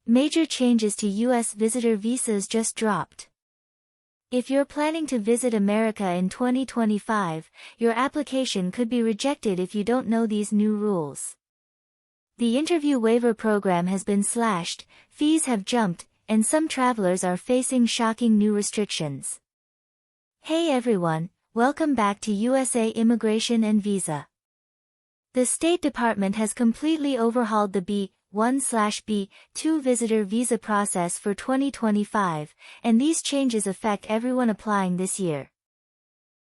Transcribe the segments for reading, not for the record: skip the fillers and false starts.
Major changes to U.S. visitor visas just dropped. If you're planning to visit America in 2025, your application could be rejected if you don't know these new rules. The Interview Waiver Program has been slashed, fees have jumped, and some travelers are facing shocking new restrictions. Hey everyone, welcome back to USA Immigration and Visa. The State Department has completely overhauled the B-1/B-2 visitor visa process for 2025, and these changes affect everyone applying this year.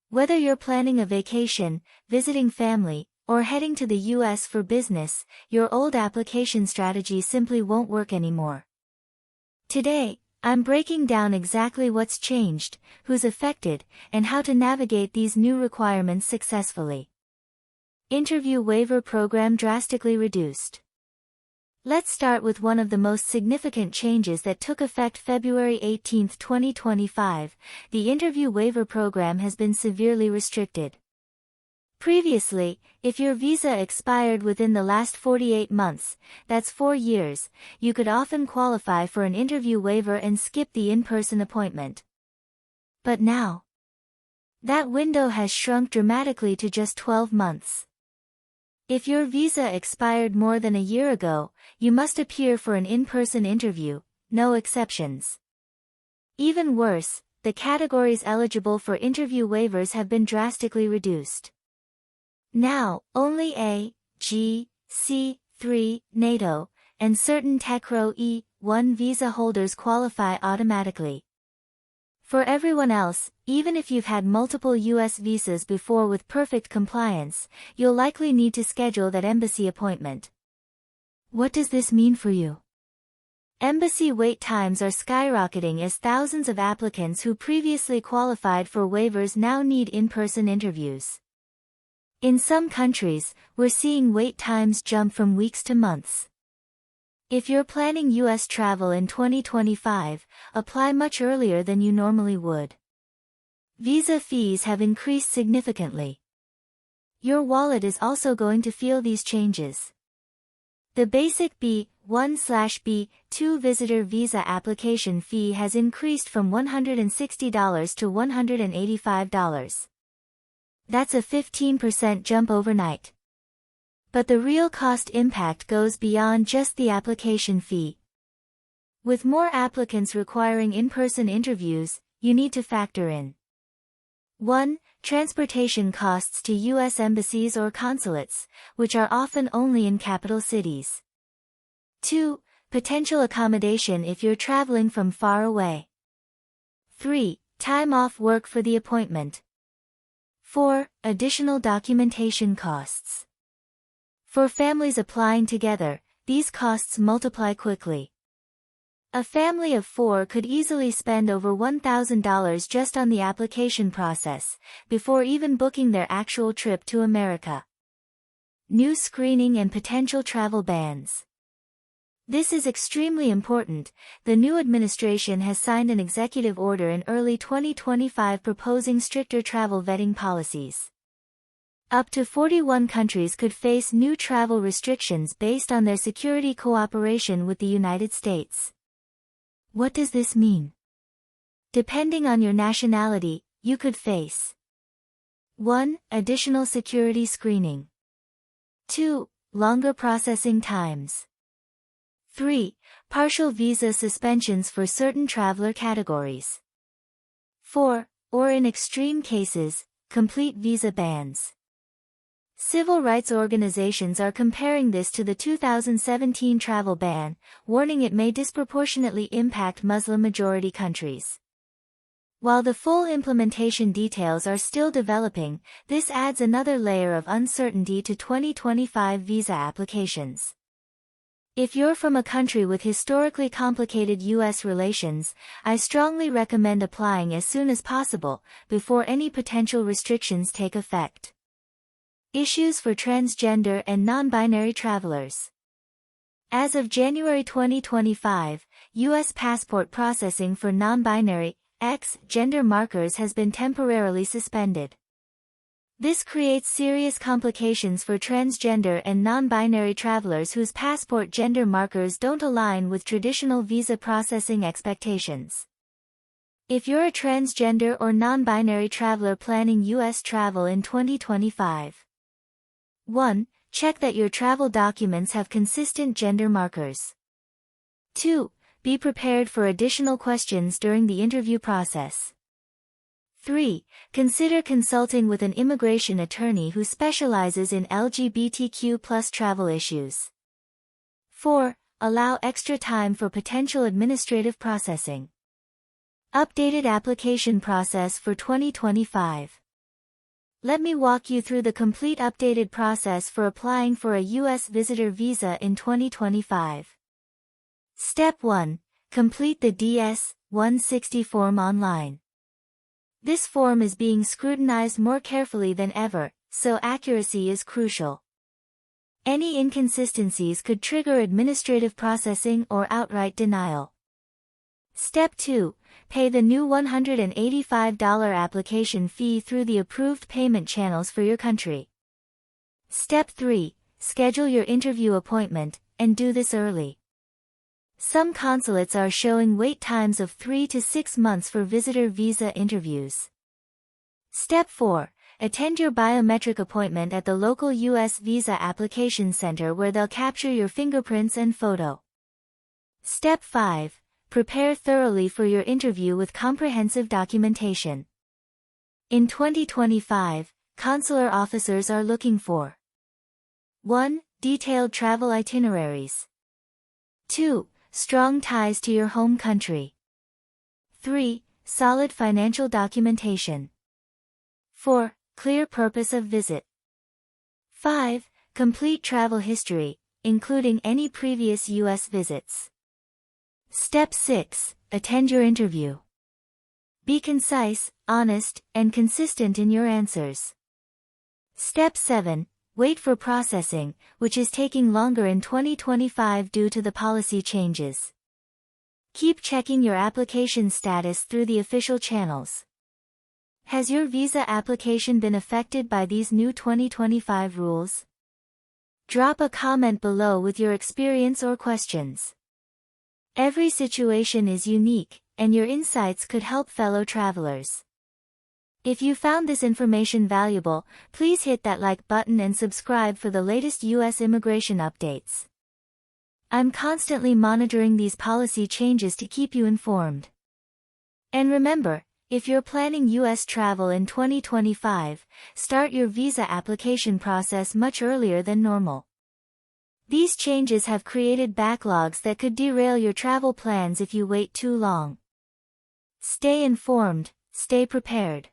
Whether you're planning a vacation, visiting family, or heading to the U.S. for business, your old application strategy simply won't work anymore. Today, I'm breaking down exactly what's changed, who's affected, and how to navigate these new requirements successfully. Interview Waiver Program drastically reduced. Let's start with one of the most significant changes that took effect February 18, 2025. The Interview Waiver Program has been severely restricted. Previously, if your visa expired within the last 48 months, that's 4 years, you could often qualify for an interview waiver and skip the in-person appointment. But now, that window has shrunk dramatically to just 12 months. If your visa expired more than a year ago, you must appear for an in-person interview, no exceptions. Even worse, the categories eligible for interview waivers have been drastically reduced. Now, only A, G, C, 3, NATO, and certain TECRO E-1 visa holders qualify automatically. For everyone else, even if you've had multiple U.S. visas before with perfect compliance, you'll likely need to schedule that embassy appointment. What does this mean for you? Embassy wait times are skyrocketing as thousands of applicants who previously qualified for waivers now need in-person interviews. In some countries, we're seeing wait times jump from weeks to months. If you're planning U.S. travel in 2025, apply much earlier than you normally would. Visa fees have increased significantly. Your wallet is also going to feel these changes. The basic B-1/B-2 visitor visa application fee has increased from $160 to $185. That's a 15% jump overnight. But the real cost impact goes beyond just the application fee. With more applicants requiring in-person interviews, you need to factor in 1. Transportation costs to U.S. embassies or consulates, which are often only in capital cities. 2. Potential accommodation if you're traveling from far away. 3. Time off work for the appointment. 4. Additional documentation costs. For families applying together, these costs multiply quickly. A family of 4 could easily spend over $1,000 just on the application process, before even booking their actual trip to America. New screening and potential travel bans. This is extremely important. The new administration has signed an executive order in early 2025 proposing stricter travel vetting policies. Up to 41 countries could face new travel restrictions based on their security cooperation with the United States. What does this mean? Depending on your nationality, you could face 1. Additional security screening. 2. Longer processing times. 3. Partial visa suspensions for certain traveler categories. 4. Or in extreme cases, complete visa bans. Civil rights organizations are comparing this to the 2017 travel ban, warning it may disproportionately impact Muslim-majority countries. While the full implementation details are still developing, this adds another layer of uncertainty to 2025 visa applications. If you're from a country with historically complicated U.S. relations, I strongly recommend applying as soon as possible, before any potential restrictions take effect. Issues for transgender and nonbinary travelers. As of January 2025, U.S. passport processing for nonbinary X gender markers has been temporarily suspended. This creates serious complications for transgender and non-binary travelers whose passport gender markers don't align with traditional visa processing expectations. If you're a transgender or non-binary traveler planning U.S. travel in 2025, 1. Check that your travel documents have consistent gender markers. 2. Be prepared for additional questions during the interview process. 3. Consider consulting with an immigration attorney who specializes in LGBTQ+ travel issues. 4. Allow extra time for potential administrative processing. Updated application process for 2025. Let me walk you through the complete updated process for applying for a U.S. visitor visa in 2025. Step 1. Complete the DS-160 form online. This form is being scrutinized more carefully than ever, so accuracy is crucial. Any inconsistencies could trigger administrative processing or outright denial. Step 2. Pay the new $185 application fee through the approved payment channels for your country. Step 3. Schedule your interview appointment, and do this early. Some consulates are showing wait times of 3 to 6 months for visitor visa interviews. Step 4. Attend your biometric appointment at the local U.S. Visa Application Center where they'll capture your fingerprints and photo. Step 5. Prepare thoroughly for your interview with comprehensive documentation. In 2025, consular officers are looking for 1. Detailed travel itineraries. 2. Strong ties to your home country. 3. Solid financial documentation. 4. Clear purpose of visit. 5. Complete travel history, including any previous U.S. visits. Step 6. Attend your interview. Be concise, honest, and consistent in your answers. Step 7. Wait for processing, which is taking longer in 2025 due to the policy changes. Keep checking your application status through the official channels. Has your visa application been affected by these new 2025 rules? Drop a comment below with your experience or questions. Every situation is unique, and your insights could help fellow travelers. If you found this information valuable, please hit that like button and subscribe for the latest U.S. immigration updates. I'm constantly monitoring these policy changes to keep you informed. And remember, if you're planning U.S. travel in 2025, start your visa application process much earlier than normal. These changes have created backlogs that could derail your travel plans if you wait too long. Stay informed, stay prepared.